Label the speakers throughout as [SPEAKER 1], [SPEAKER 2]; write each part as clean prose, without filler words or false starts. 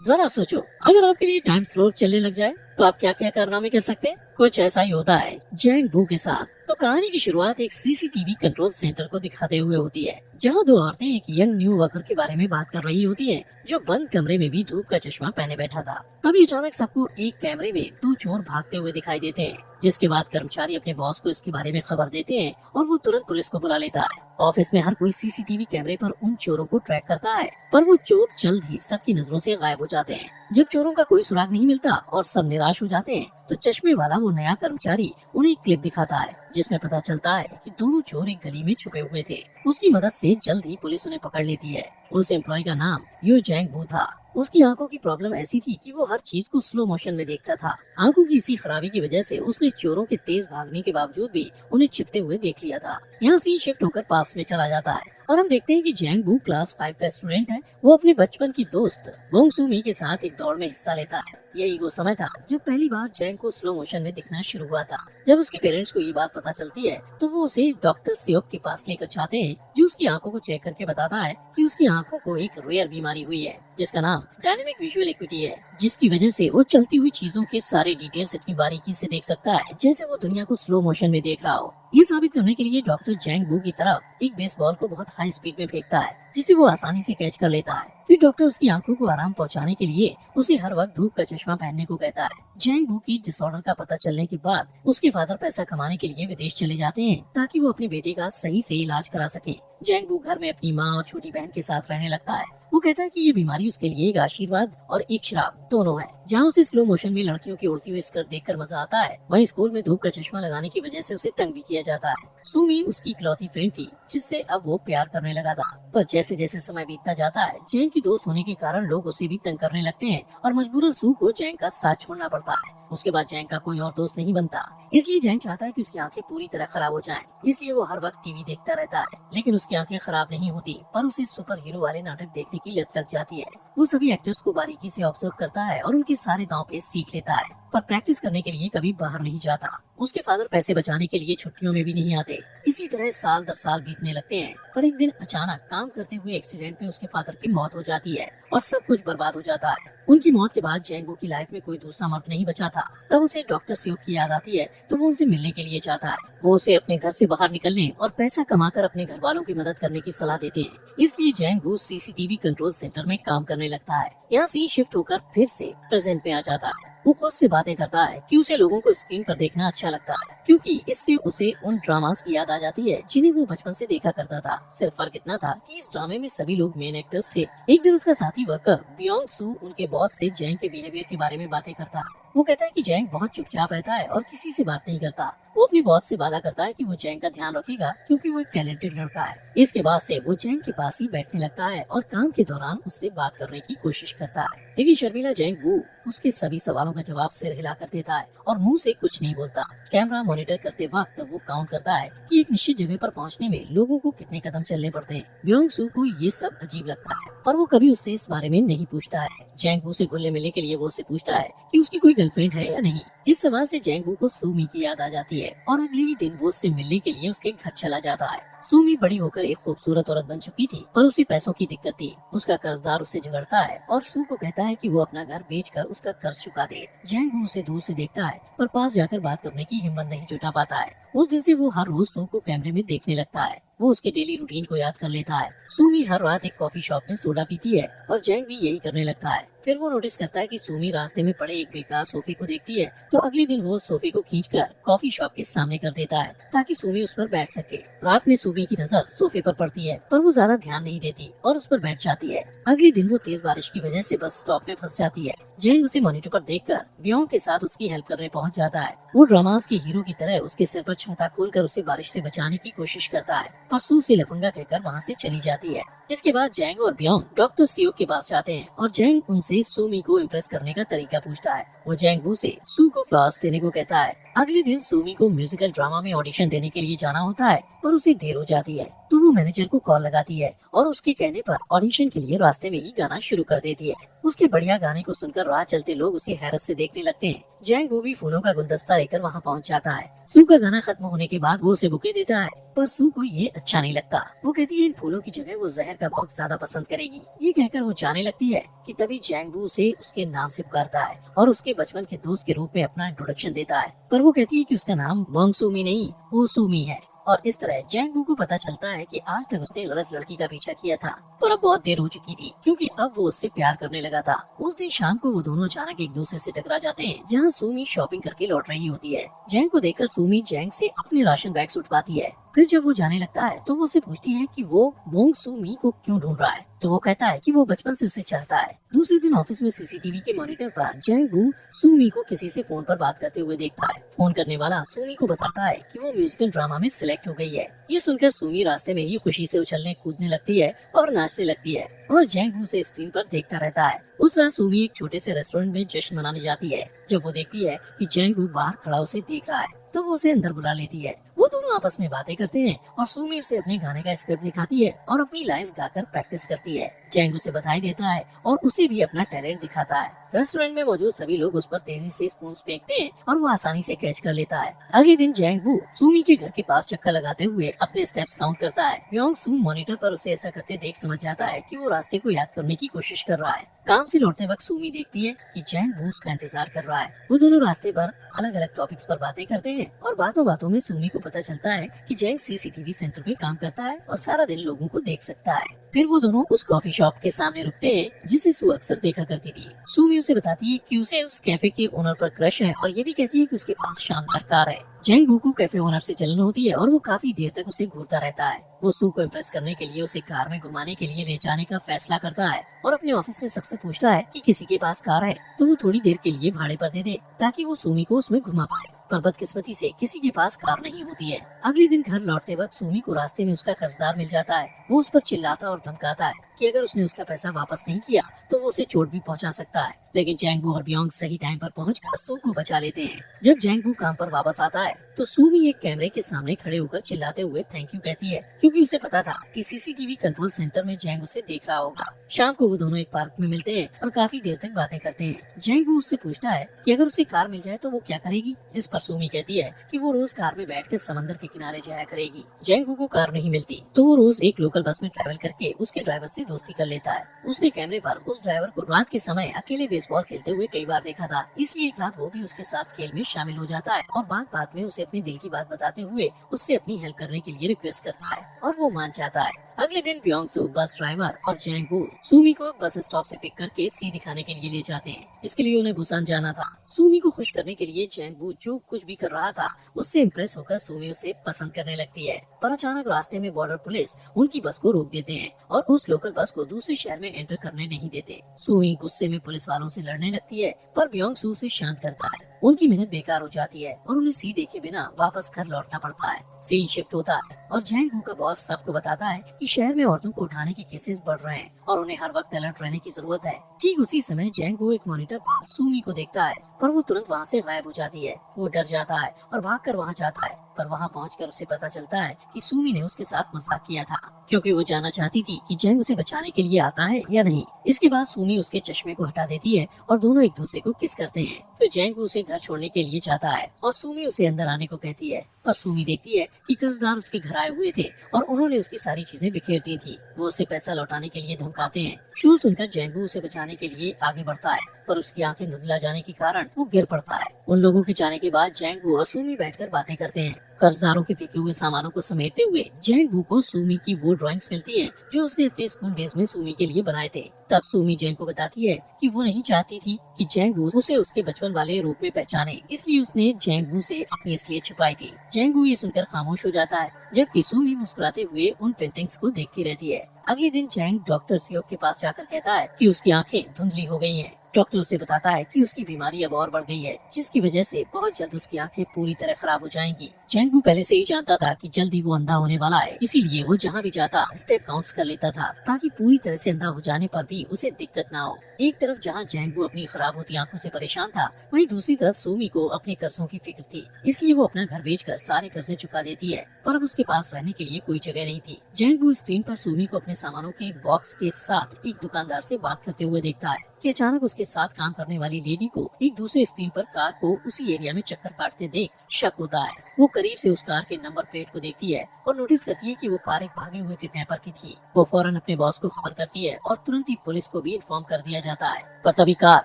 [SPEAKER 1] जरा सोचो, अगर आपके लिए टाइम स्लो चलने लग जाए तो आप क्या क्या कारनामे कर सकते हैं। कुछ ऐसा ही होता है जैंग बू के साथ। तो कहानी की शुरुआत एक सीसीटीवी कंट्रोल सेंटर को दिखाते हुए होती है, जहां दो औरतें एक यंग न्यू वर्कर के बारे में बात कर रही होती हैं, जो बंद कमरे में भी धूप का चश्मा पहने बैठा था। तभी अचानक सबको एक कैमरे में दो चोर भागते हुए दिखाई देते हैं, जिसके बाद कर्मचारी अपने बॉस को इसके बारे में खबर देते हैं और वो तुरंत पुलिस को बुला लेता है। ऑफिस में हर कोई सीसीटीवी कैमरे पर उन चोरों को ट्रैक करता है, पर वो चोर जल्द ही सबकी नजरों से गायब हो जाते हैं। जब चोरों का कोई सुराग नहीं मिलता और सब निराश हो जाते हैं, तो चश्मे वाला वो नया कर्मचारी उन्हें एक क्लिप दिखाता है, जिसमें पता चलता है कि दोनों चोर एक गली में छुपे हुए थे। उसकी मदद से जल्द ही पुलिस उन्हें पकड़ लेती है। उस एम्प्लॉय का नाम यो जैंग बू था। उसकी आंखों की प्रॉब्लम ऐसी थी कि वो हर चीज को स्लो मोशन में देखता था। आंखों की इसी खराबी की वजह से उसने चोरों के तेज भागने के बावजूद भी उन्हें छिपते हुए देख लिया था। यहाँ से शिफ्ट होकर पास में चला जाता है और हम देखते हैं कि जैंग बू क्लास 5 का स्टूडेंट है। वो अपने बचपन की दोस्त वोंग सू मी के साथ एक दौड़ में हिस्सा लेता है। यही वो समय था जब पहली बार जैंग को स्लो मोशन में दिखना शुरू हुआ था। जब उसके पेरेंट्स को ये बात पता चलती है, तो वो उसे डॉक्टर सियोक के पास लेकर जाते हैं, जो उसकी आंखों को चेक करके बताता है कि उसकी आंखों को एक रेयर बीमारी हुई है, जिसका नाम डायनेमिक विजुअल एक्विटी है, जिसकी वजह से वो चलती हुई चीजों के सारे डिटेल्स इतनी बारीकी से देख सकता है जैसे वो दुनिया को स्लो मोशन में देख रहा हो। ये साबित करने के लिए डॉक्टर जैंग बू की तरफ एक बेसबॉल को बहुत हाई स्पीड में फेंकता है, जिसे वो आसानी से कैच कर लेता है। फिर डॉक्टर उसकी आंखों को आराम पहुंचाने के लिए उसे हर वक्त धूप का चश्मा पहनने को कहता है। जैंग बू की डिसऑर्डर का पता चलने के बाद उसके फादर पैसा कमाने के लिए विदेश चले जाते हैं, ताकि वो अपने बेटे का सही से इलाज करा सके। जैंग बू घर में अपनी माँ और छोटी बहन के साथ रहने लगता है। वो कहता है कि ये बीमारी उसके लिए एक आशीर्वाद और एक श्राप दोनों है। जहाँ उसे स्लो मोशन में लड़कियों की उड़ती हुई स्कर्ट देखकर मजा आता है, वहीं स्कूल में धूप का चश्मा लगाने की वजह से उसे तंग भी किया जाता है। सुमी उसकी इकलौती फ्रेंड थी, जिससे अब वो प्यार करने लगा था। पर जैसे जैसे समय बीतता जाता है, जैंग की दोस्त होने के कारण लोग उसे भी तंग करने लगते हैं और मजबूरन सू को जैंग का साथ छोड़ना पड़ता है। उसके बाद जैंग का कोई और दोस्त नहीं बनता, इसलिए जैंग चाहता है कि उसकी आंखें पूरी तरह खराब हो जाएं। इसलिए वो हर वक्त टीवी देखता रहता है, लेकिन उसकी आंखें खराब नहीं होती, पर उसे सुपर हीरो वाले नाटक देखने की लत लग जाती है। वो सभी एक्टर्स को बारीकी से ऑब्जर्व करता है और उनके सारे दांव पे सीख लेता है, पर प्रैक्टिस करने के लिए कभी बाहर नहीं जाता। उसके फादर पैसे बचाने के लिए छुट्टियों में भी नहीं आते। इसी तरह साल दर साल बीतने लगते हैं, पर एक दिन अचानक काम करते हुए एक्सीडेंट में उसके फादर की मौत हो जाती है और सब कुछ बर्बाद हो जाता है। उनकी मौत के बाद जैंग बू की लाइफ में कोई दूसरा मर्द नहीं बचा था। तब उसे डॉक्टर सियोक की याद आती है, तो वो उनसे मिलने के लिए जाता है। वो उसे अपने घर से बाहर निकलने और पैसा कमाकर अपने घर वालों की मदद करने की सलाह देते हैं। इसलिए जैंग बू सीसीटीवी कंट्रोल सेंटर में काम करने लगता है। यहाँ से शिफ्ट होकर फिर से प्रेजेंट में आ जाता है। वो खुद से बातें करता है कि उसे लोगों को स्क्रीन पर देखना अच्छा लगता है, क्योंकि इससे उसे उन ड्रामास की याद आ जाती है जिन्हें वो बचपन से देखा करता था। सिर्फ फर्क इतना था कि इस ड्रामे में सभी लोग मेन एक्टर्स थे। एक दिन उसका साथी वर्कर बियोंग सू उनके बॉस से जैंग के बिहेवियर के बारे में बातें करता है। वो कहता है कि जैंग बहुत चुपचाप रहता है और किसी से बात नहीं करता। वो अपनी बॉस से वादा करता है कि वो जैंग का ध्यान रखेगा, क्योंकि वो एक टैलेंटेड लड़का है। इसके बाद से वो जैंग के पास ही बैठने लगता है और काम के दौरान उससे बात करने की कोशिश करता है। लेकिन शर्मिला जैंग बू उसके सभी सवालों का जवाब सिर हिलाकर देता है और मुंह से कुछ नहीं बोलता। कैमरा मॉनिटर करते वक्त वो काउंट करता है कि एक निश्चित जगह पर पहुंचने में लोगों को कितने कदम चलने पड़ते हैं। ब्योंग सू को ये सब अजीब लगता है, पर वो कभी उससे इस बारे में नहीं पूछता है। जैंग बू से घुलने मिलने के लिए वो उससे पूछता है कि उसकी कोई गर्लफ्रेंड है या नहीं। इस सवाल से जैंग बू को सूमी की याद आ जाती है और अगले ही दिन वो उससे मिलने के लिए उसके घर चला जाता है। सूमी बड़ी होकर एक खूबसूरत औरत बन चुकी थी, पर उसे पैसों की दिक्कत थी। उसका कर्जदार उससे झगड़ता है और सू को कहता है कि वो अपना घर बेचकर उसका कर्ज चुका दे। जैंग बू उसे दूर से देखता है, पर पास जाकर बात करने की हिम्मत नहीं जुटा पाता है। उस दिन से वो हर रोज सू को कैमरे में देखने लगता है। वो उसके डेली रूटीन को याद कर लेता है। सूमी हर रात एक कॉफी शॉप में सोडा पीती है और जैंग भी यही करने लगता है। फिर वो नोटिस करता है कि सूमी रास्ते में पड़े एक बेकार सोफे को देखती है, तो अगले दिन वो सोफे को खींचकर कॉफी शॉप के सामने कर देता है, ताकि सूमी उस पर बैठ सके। रात में सूमी की नजर सोफे पर पड़ती है, पर वो ज्यादा ध्यान नहीं देती और उस पर बैठ जाती है। अगले दिन वो तेज बारिश की वजह से बस स्टॉप में फंस जाती है। जैंग उसे मॉनिटर पर देखकर बियोंग के साथ उसकी हेल्प करने पहुंच जाता है। वो ड्रामास के हीरो की तरह उसके सिर पर छाता खोलकर उसे बारिश से बचाने की कोशिश करता है, पर सू से लफंगा कहकर वहाँ से चली जाती है। इसके बाद जैंग और बियोंग डॉक्टर सियोक के पास जाते हैं और जैंग उनसे सूमी को इम्प्रेस करने का तरीका पूछता है। वो जैंग बू से सू को फ्लावर्स देने को कहता है अगले दिन सुमी को म्यूजिकल ड्रामा में ऑडिशन देने के लिए जाना होता है, पर उसे देर हो जाती है तो वो मैनेजर को कॉल लगाती है और उसके कहने पर ऑडिशन के लिए रास्ते में ही गाना शुरू कर देती है। उसके बढ़िया गाने को सुनकर राह चलते लोग उसे हैरत से देखने लगते हैं। जैंग वो भी फूलों का गुलदस्ता लेकर वहाँ पहुँच जाता है। सू का गाना खत्म होने के बाद वो उसे बुके देता है, पर सू को ये अच्छा नहीं लगता। वो कहती है इन फूलों की जगह वो जहर का बहुत ज्यादा पसंद करेगी। ये कहकर वो जाने लगती है कि तभी जैंग वू उसे उसके नाम से पुकारता है और उसके बचपन के दोस्त के रूप में अपना इंट्रोडक्शन देता है, पर वो कहती है कि उसका नाम वोंग सूमी नहीं, वो सूमी है। और इस तरह जैंग वू को पता चलता है कि आज तक उसने गलत लड़की का पीछा किया था, पर अब बहुत देर हो चुकी थी क्योंकि अब वो उससे प्यार करने लगा था। उस दिन शाम को वो दोनों अचानक एक दूसरे से टकरा जाते हैं, जहाँ सूमी शॉपिंग करके लौट रही होती है। जैंग को देखकर सूमी जैंग से अपने राशन बैग उठवाती है। फिर जब वो जाने लगता है तो वो उसे पूछती है कि वो वोंग सूमी को क्यों ढूंढ रहा है, तो वो कहता है कि वो बचपन से उसे चाहता है। दूसरे दिन ऑफिस में सीसीटीवी के मॉनिटर पर जैंग वू सूमी को किसी से फोन पर बात करते हुए देखता है। फोन करने वाला सूमी को बताता है कि वो म्यूजिकल ड्रामा में सिलेक्ट हो गई है। ये सुनकर सूमी रास्ते में ही खुशी से उछलने कूदने लगती है और नाचने लगती है और जैंग वू उसे स्क्रीन पर देखता रहता है। उस रात सूमी एक छोटे से रेस्टोरेंट में जश्न मनाने जाती है। जब वो देखती है कि जैंग वू बाहर खड़ा उसे देख रहा है तो वो उसे अंदर बुला लेती है। वो दोनों आपस में बातें करते हैं और सूमी उसे अपने गाने का स्क्रिप्ट दिखाती है और अपनी लाइंस गाकर प्रैक्टिस करती है। जैंग उसे बधाई देता है और उसे भी अपना टैलेंट दिखाता है। रेस्टोरेंट में मौजूद सभी लोग उस पर तेजी से स्पून फेंकते हैं और वो आसानी से कैच कर लेता है। अगले दिन जैंग वू सूमी के घर के पास चक्कर लगाते हुए अपने स्टेप्स काउंट करता है। योंग सू मॉनिटर पर उसे ऐसा करते देख समझ जाता है कि वो रास्ते को याद करने की कोशिश कर रहा है। काम से लौटते वक्त सूमी देखती है कि जैंग वू उसका इंतजार कर रहा है। वो दोनों रास्ते पर अलग अलग टॉपिक्स पर बातें करते हैं और बातों बातों में सूमी को पता चलता है कि जैंग सीसीटीवी सेंटर में काम करता है और सारा दिन लोगों को देख सकता है। फिर वो दोनों उस कॉफी शॉप के सामने रुकते हैं जिसे सू अक्सर देखा करती थी। सूमी उसे बताती है कि उसे उस कैफे के ओनर पर क्रश है और ये भी कहती है कि उसके पास शानदार कार है। जैंग वू को कैफे ओनर से जलन होती है और वो काफी देर तक उसे घूरता रहता है। वो सू को इम्प्रेस करने के लिए उसे कार में घुमाने के लिए ले जाने का फैसला करता है और अपने ऑफिस में सबसे पूछता है कि किसी के पास कार है तो वो थोड़ी देर के लिए भाड़े पर दे दे ताकि वो सूमी को उसमें घुमा पाए। पर बदकिस्मती से किसी के पास कार नहीं होती है। अगले दिन घर लौटते वक्त सूमी को रास्ते में उसका कर्जदार मिल जाता है। वो उस पर चिल्लाता और धमकाता है कि अगर उसने उसका पैसा वापस नहीं किया तो वो उसे चोट भी पहुंचा सकता है। लेकिन जैंग वू और ब्योंग सही टाइम पर पहुंचकर सू को बचा लेते हैं। जब जैंग वू काम पर वापस आता है तो सूमी एक कैमरे के सामने खड़े होकर चिल्लाते हुए थैंक यू कहती है क्योंकि उसे पता था कि सीसीटीवी कंट्रोल सेंटर में जैंग उसे देख रहा होगा। शाम को वो दोनों एक पार्क में मिलते हैं और काफी देर तक बातें करते हैं। जैंग वू उससे पूछता है कि अगर उसे कार मिल जाए तो वो क्या करेगी। इस पर सूमी कहती है कि वो रोज कार में बैठकर समंदर के किनारे जाया करेगी। जैंग वू को कार नहीं मिलती तो वो रोज एक लोकल बस में ट्रैवल करके उसके ड्राइवर से दोस्ती कर लेता है। उसने कैमरे पर उस ड्राइवर को रात के समय अकेले बेसबॉल खेलते हुए कई बार देखा था, इसलिए एक रात वो भी उसके साथ खेल में शामिल हो जाता है और बात में उसे अपने दिल की बात बताते हुए उससे अपनी हेल्प करने के लिए रिक्वेस्ट करता है और वो मान जाता है। अगले दिन ब्योंग सू बस ड्राइवर और जैंग वू सूमी को बस स्टॉप से पिक करके सी दिखाने के लिए ले जाते हैं। इसके लिए उन्हें बुसान जाना था। सूमी को खुश करने के लिए जैंग वू जो कुछ भी कर रहा था उससे इम्प्रेस होकर सूमी उसे पसंद करने लगती है। पर अचानक रास्ते में बॉर्डर पुलिस उनकी बस को रोक देते हैं और उस लोकल बस को दूसरे शहर में एंटर करने नहीं देते। सूमी गुस्से में पुलिस वालों से लड़ने लगती है पर ब्योंग सू उसे शांत करता है। उनकी मेहनत बेकार हो जाती है और उन्हें सी देखे बिना वापस घर लौटना पड़ता है। सीन शिफ्ट होता है और जैंग वू का बॉस सबको बताता है कि शहर में औरतों को उठाने के केसेस बढ़ रहे हैं और उन्हें हर वक्त अलर्ट रहने की जरूरत है। ठीक उसी समय जैंग वू एक मॉनिटर पर सूमी को देखता है पर वो तुरंत वहाँ से गायब हो जाती है। वो डर जाता है और भागकर वहाँ जाता है पर वहाँ पहुंचकर उसे पता चलता है कि सूमी ने उसके साथ मजाक किया था क्योंकि वो जानना चाहती थी कि जैंग उसे बचाने के लिए आता है या नहीं। इसके बाद सूमी उसके चश्मे को हटा देती है और दोनों एक दूसरे को किस करते हैं। फिर जैंग उसे घर छोड़ने के लिए जाता है और सूमी उसे अंदर आने को कहती है पर सूमी देखती है कि कर्जदार उसके घर आए हुए थे और उन्होंने उसकी सारी चीजें बिखेर दी थी। वो उसे पैसा लौटाने के लिए धमकाते हैं। शोर सुनकर जैंग उसे बचाने के लिए आगे बढ़ता है पर उसकी आंखें धुंधला जाने के कारण वो गिर पड़ता है। उन लोगों के जाने के बाद जैंग और सूमी बैठकर बातें करते हैं। कर्जदारों के फेंके हुए सामानों को समेटते हुए जैंग वू को सूमी की वो ड्राइंग्स मिलती है जो उसने अपने स्कूल डेज में सूमी के लिए बनाए थे। तब सूमी जैंग को बताती है कि वो नहीं चाहती थी कि जैंग वू उसे उसके बचपन वाले रूप में पहचाने, इसलिए उसने जैंग वू से अपनी असलियत छिपाई थी। जैंग वू ये सुनकर खामोश हो जाता है जबकि सूमी मुस्कुराते हुए उन पेंटिंग्स को देखती रहती है। अगले दिन जैंग डॉक्टर सियोक के पास जाकर कहता है कि उसकी आंखें धुंधली हो गई हैं। डॉक्टर उसे बताता है कि उसकी बीमारी अब और बढ़ गई है जिसकी वजह से बहुत जल्द उसकी आंखें पूरी तरह खराब हो जाएंगी। जैंगबू पहले से ही जानता था कि जल्दी वो अंधा होने वाला है, इसीलिए वो जहाँ भी जाता स्टेप काउंट्स कर लेता था ताकि पूरी तरह से अंधा हो जाने पर भी उसे दिक्कत ना हो। एक तरफ जहाँ जैंगबू अपनी खराब होती आंखों से परेशान था, वहीं दूसरी तरफ सूमी को अपने कर्जों की फिक्र थी, इसलिए वो अपना घर बेचकर सारे कर्जे चुका देती है। पर अब उसके पास रहने के लिए कोई जगह नहीं थी। जैंगबू स्क्रीन पर सूमी को अपने सामानों के बॉक्स के साथ एक दुकानदार से बात करते हुए देखता है कि अचानक उसके साथ काम करने वाली लेडी को एक दूसरे स्क्रीन पर कार को उसी एरिया में चक्कर काटते देख शक होता है। वो करीब से उस कार के नंबर प्लेट को देखती है और नोटिस करती है कि वो कार एक भागे हुए किडनैपर की थी। वो फौरन अपने बॉस को खबर करती है और तुरंत ही पुलिस को भी इन्फॉर्म कर दिया जाता है। पर तभी कार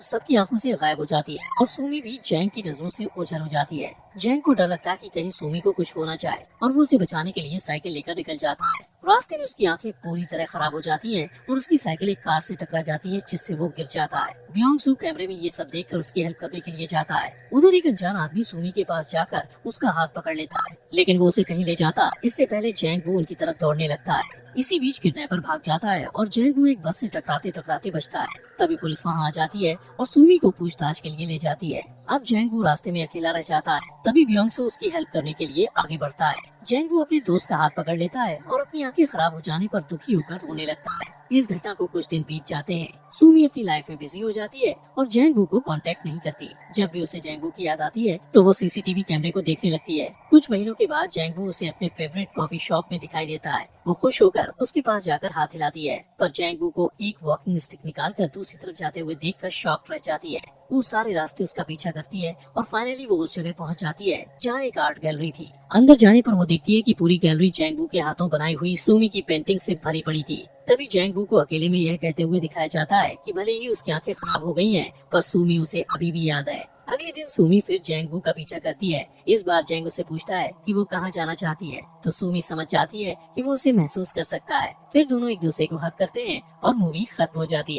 [SPEAKER 1] सबकी आंखों से गायब हो जाती है और सूमी भी जैंग की नजरों से ओझल हो जाती है। जैंग को डर लगता है कि कहीं सूमी को कुछ होना चाहे और वो उसे बचाने के लिए साइकिल लेकर निकल जाता है। रास्ते में उसकी आंखें पूरी तरह खराब हो जाती हैं और उसकी साइकिल एक कार से टकरा जाती है, जिससे वो गिर जाता है। ब्योंग सू कैमरे में ये सब देखकर उसकी हेल्प करने के लिए जाता है। उधर एक अनजान आदमी सूमी के पास जाकर उसका हाथ पकड़ लेता है, लेकिन वो उसे कहीं ले जाता इससे पहले जैंग उनकी तरफ दौड़ने लगता है। इसी बीच किडनैपर भाग जाता है और जैंग एक बस से टकराते टकराते बचता है। तभी पुलिस वहाँ आ जाती है और सूमी को पूछताछ के लिए ले जाती है। अब जैंग रास्ते में अकेला रह जाता है। तभी ब्योंग सू उसकी हेल्प करने के लिए आगे बढ़ता है। जैंग अपने दोस्त का हाथ पकड़ लेता है और अपनी आंखें खराब हो जाने पर दुखी होकर रोने लगता है। इस घटना को कुछ दिन बीत जाते हैं। सूमी अपनी लाइफ में बिजी हो जाती है और जैंग को कांटेक्ट नहीं करती। जब भी उसे जैंग की याद आती है तो वो सीसीटीवी कैमरे को देखने लगती है। कुछ महीनों के बाद जैंग उसे अपने फेवरेट कॉफी शॉप में दिखाई देता है। वो खुश होकर उसके पास जाकर हाथ हिलाती है, पर जैंग को एक वॉकिंग स्टिक निकालकर दूसरी तरफ जाते हुए देखकर शॉक रह जाती है। वो सारे रास्ते उसका पीछा करती है और फाइनली वो उस जगह पहुंच जाती है जहाँ एक आर्ट गैलरी थी। अंदर जाने पर वो देखती है कि पूरी गैलरी जैंग के हाथों बनाई हुई सूमी की पेंटिंग से भरी पड़ी थी। तभी जैंग को अकेले में यह कहते हुए दिखाया जाता है कि भले ही उसकी आंखें खराब हो गई हैं, पर सूमी उसे अभी भी याद है। अगले दिन सूमी फिर जैंग का पीछा करती है। इस बार जैंग से पूछता है कि वो कहाँ जाना चाहती है, तो सूमी समझ जाती है कि वो उसे महसूस कर सकता है। फिर दोनों एक दूसरे को हक करते हैं और मूवी खत्म हो जाती है।